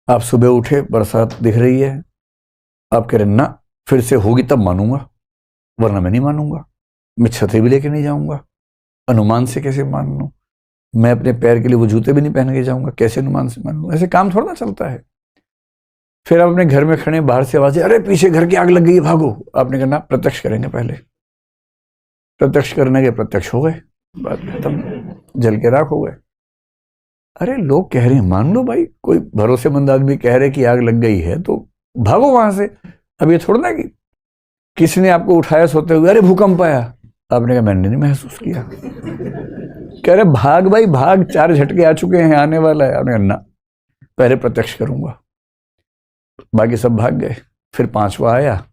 आप सुबह उठे, बरसात दिख रही है, आप कह रहे ना फिर से होगी तब मानूंगा, वरना मैं नहीं मानूंगा। मैं छतरी भी लेके नहीं जाऊंगा, अनुमान से कैसे मान लूं? मैं अपने पैर के लिए वो जूते भी नहीं पहन के जाऊंगा, कैसे अनुमान से मान लूं? ऐसे काम थोड़ा ना चलता है। फिर आप अपने घर में खड़े, बाहर से आवाज, अरे पीछे घर की आग लग गई है, भागो। आपने कहना प्रत्यक्ष करेंगे पहले। प्रत्यक्ष करने के प्रत्यक्ष हो गए, बात खत्म, जल के राख हो गए। अरे लोग कह रहे हैं मान लो भाई, कोई भरोसेमंद आदमी कह रहे कि आग लग गई है तो भागो वहां से। अब ये थोड़ा ना कि किसी ने आपको उठाया सोते हुए, अरे भूकंप आया, आपने कहा मैंने नहीं महसूस किया। कह रहे भाग भाई भाग, 4 झटके आ चुके हैं, आने वाला है। आपने कहा ना पहले प्रत्यक्ष करूंगा। बाकी सब भाग गए, फिर 5वां आया,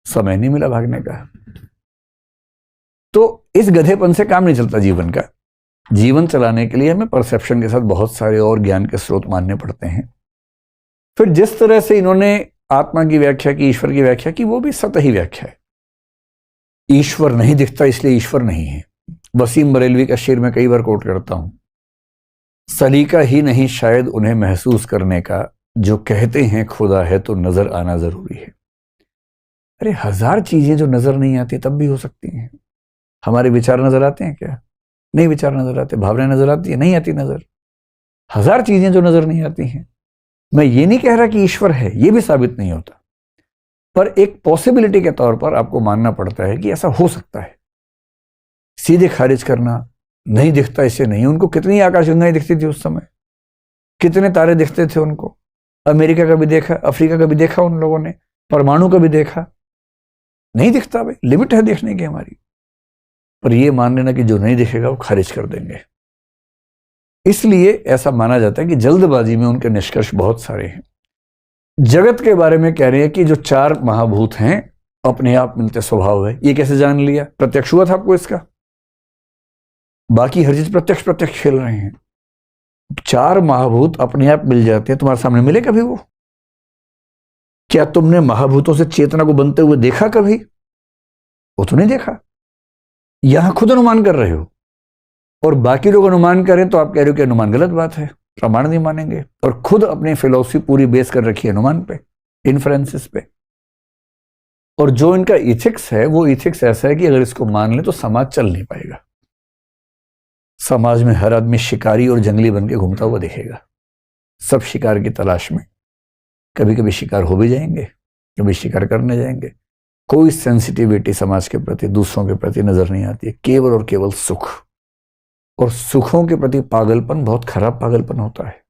समय नहीं मिला भागने का। तो इस गधेपन से काम नहीं चलता जीवन का। जीवन चलाने के लिए हमें परसेप्शन के साथ बहुत सारे और ज्ञान के स्रोत मानने पड़ते हैं। फिर जिस तरह से इन्होंने आत्मा की व्याख्या की, ईश्वर की व्याख्या की, वो भी सतही व्याख्या है। ईश्वर नहीं दिखता इसलिए ईश्वर नहीं है। वसीम बरेलवी का शेर मैं कई बार कोट करता हूं, सलीका ही नहीं शायद उन्हें महसूस करने का, जो कहते हैं खुदा है तो नजर आना जरूरी है। अरे 1000 चीजें जो नजर नहीं आती तब भी हो सकती हैं। हमारे विचार नजर आते हैं क्या? नहीं विचार नजर आते। भावनाएं नजर आती है? नहीं आती नजर। 1000 चीजें जो नजर नहीं आती हैं। मैं ये नहीं कह रहा कि ईश्वर है, ये भी साबित नहीं होता, पर एक पॉसिबिलिटी के तौर पर आपको मानना पड़ता है कि ऐसा हो सकता है। सीधे खारिज करना, नहीं दिखता इससे नहीं। उनको कितनी आकाशगंगाएं दिखती थी उस समय, कितने तारे दिखते थे उनको। अमेरिका का भी देखा, अफ्रीका का भी देखा उन लोगों ने, परमाणु का भी देखा। नहीं दिखता भाई, लिमिट है देखने की हमारी। पर ये मान लेना कि जो नहीं दिखेगा वो खारिज कर देंगे। इसलिए ऐसा माना जाता है कि जल्दबाजी में उनके निष्कर्ष बहुत सारे हैं। जगत के बारे में कह रहे हैं कि जो 4 महाभूत हैं अपने आप मिलते स्वभाव है। ये कैसे जान लिया? प्रत्यक्ष हुआ था आपको इसका? बाकी हर चीज प्रत्यक्ष प्रत्यक्ष खेल रहे हैं। 4 महाभूत अपने आप मिल जाते हैं, तुम्हारे सामने मिले कभी वो? क्या तुमने महाभूतों से चेतना को बनते हुए देखा कभी? वो तो नहीं देखा। यहां खुद अनुमान कर रहे हो, और बाकी लोग अनुमान करें तो आप कह रहे हो कि अनुमान गलत बात है, प्रमाण नहीं मानेंगे। और खुद अपनी फिलॉसफी पूरी बेस कर रखी है अनुमान पे, इन्फ्रेंसेस पे। और जो इनका इथिक्स है वो इथिक्स ऐसा है कि अगर इसको मान ले तो समाज चल नहीं पाएगा। समाज में हर आदमी शिकारी और जंगली बन के घूमता हुआ दिखेगा, सब शिकार की तलाश में। कभी कभी शिकार हो भी जाएंगे, कभी शिकार करने जाएंगे। कोई सेंसिटिविटी समाज के प्रति, दूसरों के प्रति नजर नहीं आती है। केवल और केवल सुख, और सुखों के प्रति पागलपन बहुत खराब पागलपन होता है।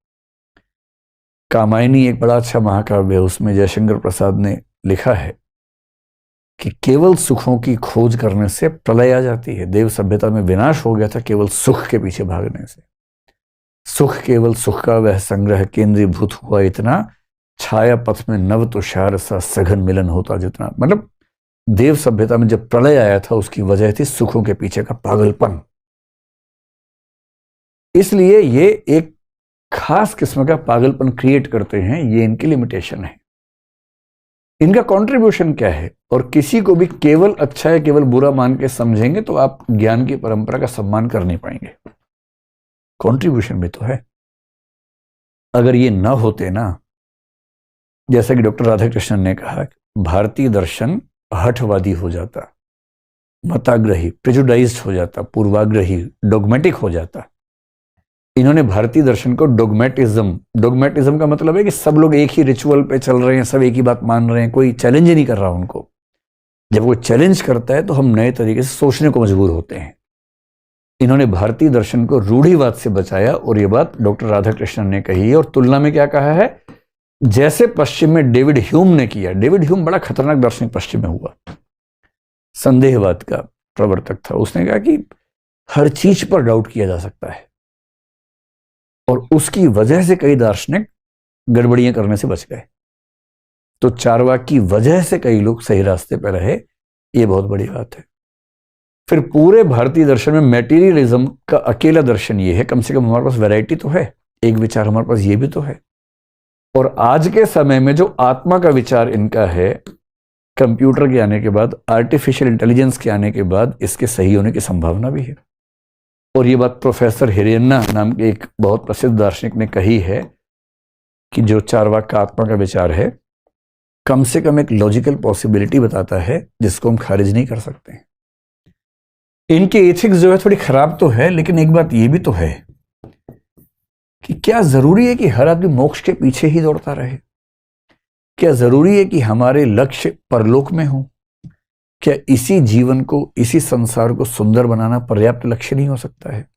कामायनी एक बड़ा अच्छा महाकाव्य है, उसमें जयशंकर प्रसाद ने लिखा है कि केवल सुखों की खोज करने से प्रलय आ जाती है। देव सभ्यता में विनाश हो गया था केवल सुख के पीछे भागने से। सुख, केवल सुख का वह संग्रह केंद्रीभूत हुआ इतना, छाया पथ में नव तुषार सा सघन मिलन होता जितना। मतलब देव सभ्यता में जब प्रलय आया था उसकी वजह थी सुखों के पीछे का पागलपन। इसलिए ये एक खास किस्म का पागलपन क्रिएट करते हैं। ये इनकी लिमिटेशन है। इनका कंट्रीब्यूशन क्या है? और किसी को भी केवल अच्छा या केवल बुरा मान के समझेंगे तो आप ज्ञान की परंपरा का सम्मान कर नहीं पाएंगे। कंट्रीब्यूशन भी तो है। अगर ये ना होते ना, जैसा कि डॉक्टर राधाकृष्णन ने कहा, भारतीय दर्शन हठवादी हो जाता, मताग्रही, प्रेजुडाइज्ड हो जाता, पूर्वाग्रही, डोगमेटिक हो जाता। इन्होंने भारतीय दर्शन को डोगमेटिज्म का मतलब है कि सब लोग एक ही रिचुअल पे चल रहे हैं, सब एक ही बात मान रहे हैं, कोई चैलेंज ही नहीं कर रहा उनको। जब वो चैलेंज करता है तो हम नए तरीके से सोचने को मजबूर होते हैं। इन्होंने भारतीय दर्शन को रूढ़िवाद से बचाया, और ये बात डॉक्टर राधाकृष्णन ने कही है। और तुलना में क्या कहा है? जैसे पश्चिम में डेविड ह्यूम ने किया। डेविड ह्यूम बड़ा खतरनाक दार्शनिक पश्चिम में हुआ, संदेहवाद का प्रवर्तक था। उसने कहा कि हर चीज पर डाउट किया जा सकता है, और उसकी वजह से कई दार्शनिक गड़बड़ियां करने से बच गए। तो चारवाक की वजह से कई लोग सही रास्ते पर रहे, ये बहुत बड़ी बात है। फिर पूरे भारतीय दर्शन में मैटेरियलिज्म का अकेला दर्शन ये है, कम से कम हमारे पास वैरायटी तो है, एक विचार हमारे पास ये भी तो है। और आज के समय में जो आत्मा का विचार इनका है, कंप्यूटर के आने के बाद, आर्टिफिशियल इंटेलिजेंस के आने के बाद, इसके सही होने की संभावना भी है। और ये बात प्रोफेसर हिरेन्ना नाम के एक बहुत प्रसिद्ध दार्शनिक ने कही है कि जो चार्वाक का आत्मा का विचार है कम से कम एक लॉजिकल पॉसिबिलिटी बताता है जिसको हम खारिज नहीं कर सकते। इनके एथिक्स जो है थोड़ी खराब तो है, लेकिन एक बात ये भी तो है कि क्या जरूरी है कि हर आदमी मोक्ष के पीछे ही दौड़ता रहे? क्या जरूरी है कि हमारे लक्ष्य परलोक में हो? क्या इसी जीवन को, इसी संसार को सुंदर बनाना पर्याप्त लक्ष्य नहीं हो सकता है?